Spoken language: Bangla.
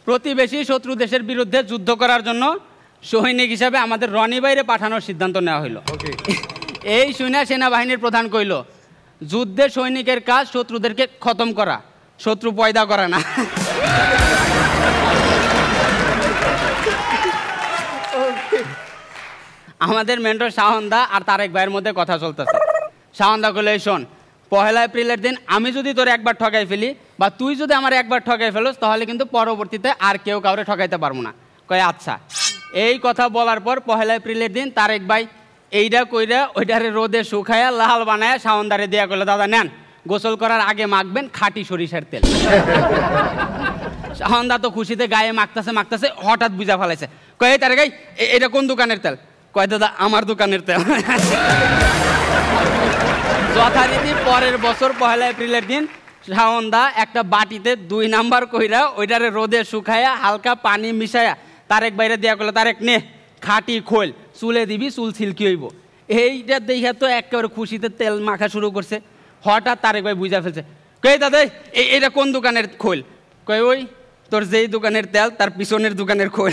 প্রতিবেশী শত্রু দেশের বিরুদ্ধে যুদ্ধ করার জন্য সৈনিক হিসাবে আমাদের রনি বাইরে পাঠানোর সিদ্ধান্ত নেওয়া হইল। এই শুনে সেনাবাহিনীর প্রধান কইল, যুদ্ধে সৈনিকের কাজ শত্রুদেরকে খতম করা, শত্রু পয়দা করা না। আমাদের মেন্টর শাহনদা আর তারেক ভাইয়ের মধ্যে কথা চলতেছে। শাহনদা কইল, এই শোন, 1 এপ্রিলের দিন আমি যদি তোর একবার ঠকাই ফেলি বা তুই যদি আমার একবার ঠকাই ফেলোস, তাহলে কিন্তু পরবর্তীতে আর কেউ কাউরে ঠকাইতে পারবো না। কয় আচ্ছা। এই কথা বলার পর 1 এপ্রিলের দিন তারেক ভাই এইটা কইরা ওইটারে রোদে শুকায়া লাল বানায়া শাহনদারে দেয়া কইলো, দাদা নেন, গোসল করার আগে মাখবেন খাঁটি সরিষার তেল। শাহনদা তো খুশিতে গায়ে মাখতেছে, হঠাৎ বুঝা ফেলাইছে। কয়, এই তারেক ভাই, এটা কোন দোকানের তেল? কয়, দাদা আমার দোকানের তেল। যথারীতি পরের বছর 1 এপ্রিলের দিন শাহনদা একটা বাটিতে 2 নাম্বার কইরা ওইটারে রোদে শুকায়া হালকা পানি মিশায়া তারেক বাইরে দেয়া করলো, তারেক নে খাঁটি খোল, চুলে দিবি, চুল সিল্কি হইব। এইটা দেখে তো একেবারে খুশিতে তেল মাখা শুরু করছে। হঠাৎ তারেক ভাই বুঝা ফেলছে। কই দাদা, এটা কোন দোকানের খোল? কই, ওই তোর যেই দোকানের তেল তার পিছনের দোকানের খোল।